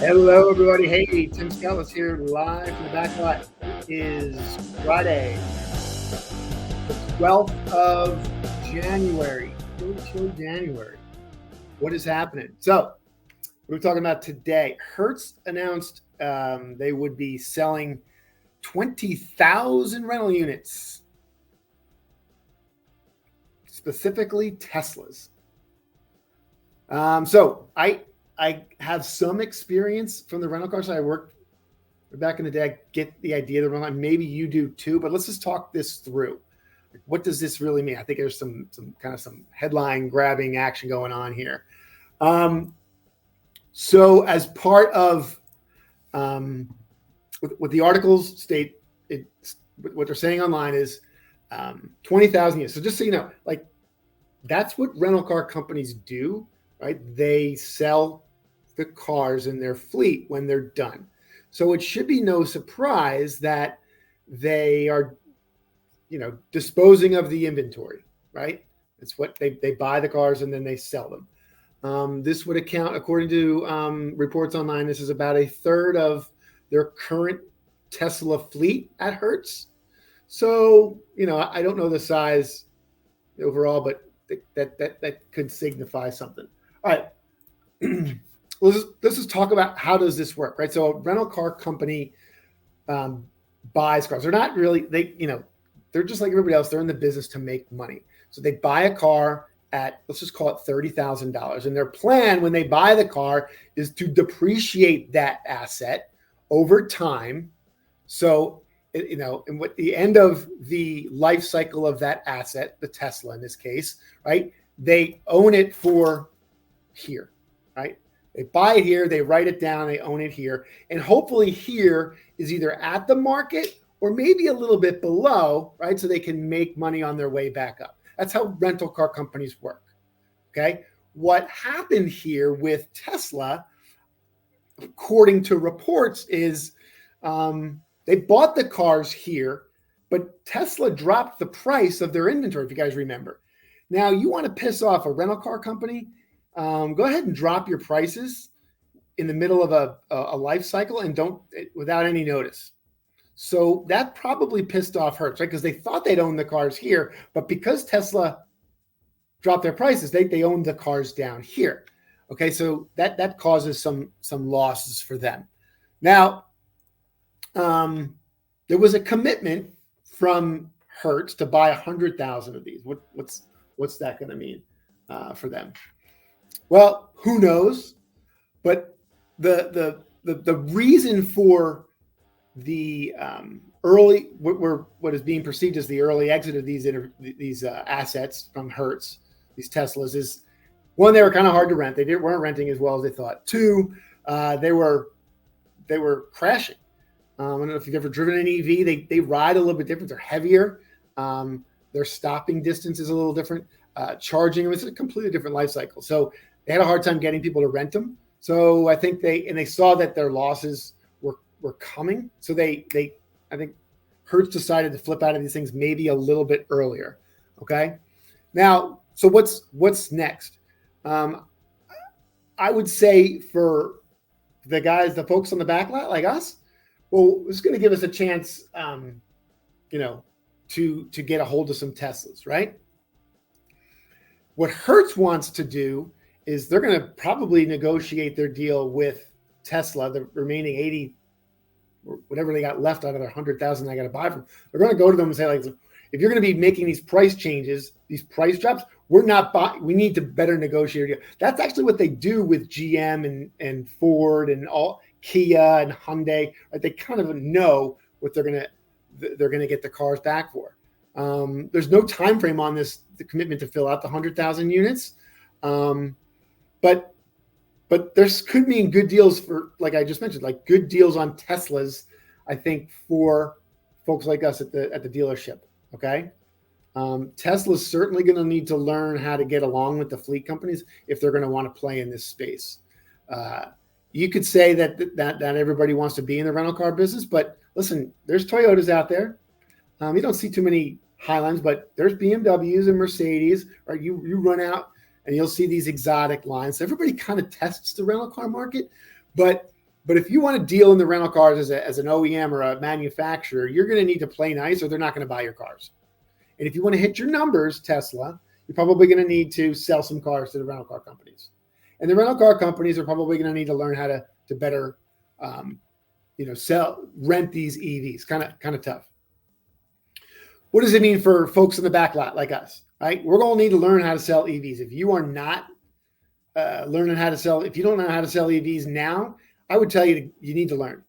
Hello, everybody. Hey, Tim Scallis here, live from the back lot. It is Friday, the 12th of January. Chill January. What is happening? So, we're talking about today. Hertz announced they would be selling 20,000 rental units, specifically Teslas. I have some experience from the rental car side. I worked back in the day. I get the idea of the rental. Maybe you do too, but let's just talk this through. What does this really mean? I think there's some headline grabbing action going on here. So as part of what the articles state, what they're saying online is 20,000 units. So just so you know, like that's what rental car companies do, right? They sell the cars in their fleet when they're done. So it should be no surprise that they are, disposing of the inventory, right? It's what they buy the cars and then they sell them. This would account, according to reports online, this is about a third of their current Tesla fleet at Hertz. So, I don't know the size overall, but that could signify something. All right. Let's just talk about how does this work, right? So a rental car company buys cars. They're not really, they're just like everybody else. They're in the business to make money. So they buy a car at, let's just call it $30,000. And their plan when they buy the car is to depreciate that asset over time. So, and what the end of the life cycle of that asset, the Tesla in this case, right? They own it for here, right? They buy it here, they write it down, they own it here. And hopefully here is either at the market or maybe a little bit below, right? So they can make money on their way back up. That's how rental car companies work, okay? What happened here with Tesla, according to reports, is they bought the cars here, but Tesla dropped the price of their inventory, if you guys remember. Now, you want to piss off a rental car company, go ahead and drop your prices in the middle of a life cycle and don't without any notice. So that probably pissed off Hertz, right? Because they thought they'd own the cars here, but because Tesla dropped their prices, they owned the cars down here. Okay, so that causes some losses for them. Now, there was a commitment from Hertz to buy 100,000 of these. What's that going to mean for them? Well, who knows? But the reason for the early what is being perceived as the early exit of these assets from Hertz, these Teslas, is one, they were kind of hard to rent. They weren't renting as well as they thought. Two, they were crashing. I don't know if you've ever driven an EV. They ride a little bit different. They're heavier. Their stopping distance is a little different. Charging them, it's a completely different life cycle. So they had a hard time getting people to rent them. So I think they saw that their losses were coming. So I think Hertz decided to flip out of these things maybe a little bit earlier. Okay. Now, so what's next? I would say for the folks on the back lot like us, well, it's going to give us a chance, to get a hold of some Teslas, right? What Hertz wants to do is they're going to probably negotiate their deal with Tesla, the remaining 80, or whatever they got left out of their 100,000 I got to buy from. They're going to go to them and say, like, if you're going to be making these price changes, these price drops, we're not buying. We need to better negotiate a deal. That's actually what they do with GM and Ford and all Kia and Hyundai. Right? They kind of know what they're going to get the cars back for. There's no time frame on the commitment to fill out the 100,000 units. But there could mean good deals for, like I just mentioned, like good deals on Teslas, I think, for folks like us at the dealership. Okay. Tesla's certainly going to need to learn how to get along with the fleet companies if they're going to want to play in this space. You could say that everybody wants to be in the rental car business, but listen, there's Toyotas out there. You don't see too many Highlines, but there's BMWs and Mercedes. Right? You run out and you'll see these exotic lines. So everybody kind of tests the rental car market, but But if you want to deal in the rental cars as an OEM or a manufacturer, you're going to need to play nice or they're not going to buy your cars. And if you want to hit your numbers, Tesla, you're probably going to need to sell some cars to the rental car companies. And the rental car companies are probably going to need to learn how to better, rent these EVs. Kind of tough. What does it mean for folks in the back lot like us, right? We're going to need to learn how to sell EVs. If you are not learning how to sell, if you don't know how to sell EVs now, I would tell you you need to learn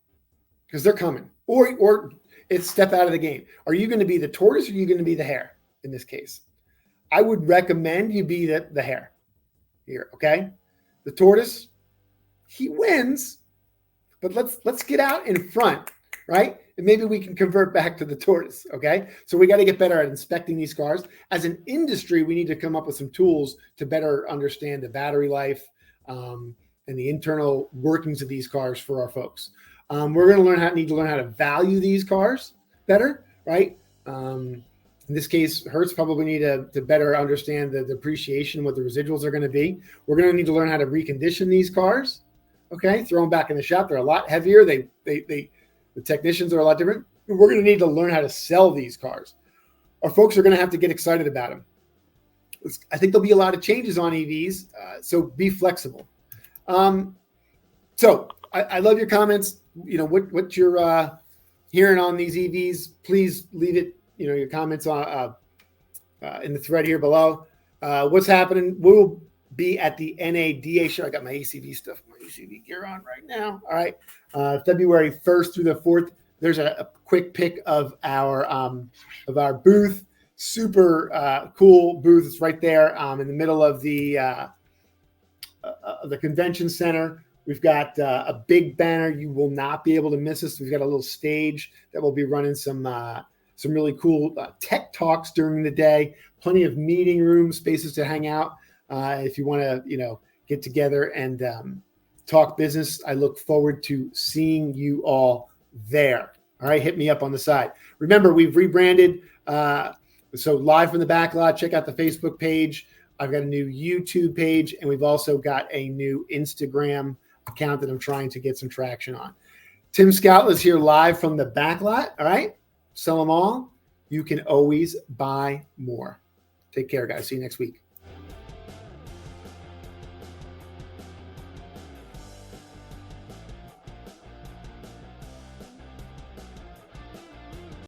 because they're coming. Or it's step out of the game. Are you going to be the tortoise or are you going to be the hare in this case? I would recommend you be the hare here, okay? The tortoise, he wins, but let's get out in front, right? And maybe we can convert back to the tortoise, okay? So we got to get better at inspecting these cars. As an industry, we need to come up with some tools to better understand the battery life and the internal workings of these cars for our folks. We're going to need to learn how to value these cars better, right? In this case, Hertz probably need to better understand the depreciation, what the residuals are going to be. We're going to need to learn how to recondition these cars. Okay, throw them back in the shop. They're a lot heavier. The technicians are a lot different. We're going to need to learn how to sell these cars. Our folks are going to have to get excited about them. I think there'll be a lot of changes on EVs, so be flexible. So I love your comments. What you're hearing on these EVs. Please leave it. Your comments on in the thread here below. What's happening? We'll be at the NADA show. I got my ACV stuff, my ACV gear on right now. All right. February 1st through the 4th. There's a quick pic of our booth. Super cool booth. It's right there in the middle of the convention center. We've got a big banner. You will not be able to miss us. We've got a little stage that will be running some really cool tech talks during the day. Plenty of meeting room spaces to hang out if you want to, get together and talk business. I look forward to seeing you all there. All right, hit me up on the side. Remember, we've rebranded. So live from the back lot. Check out the Facebook page. I've got a new YouTube page, and we've also got a new Instagram account that I'm trying to get some traction on. Tim Scout is here live from the back lot. All right. Sell them all. You can always buy more. Take care, guys. See you next week.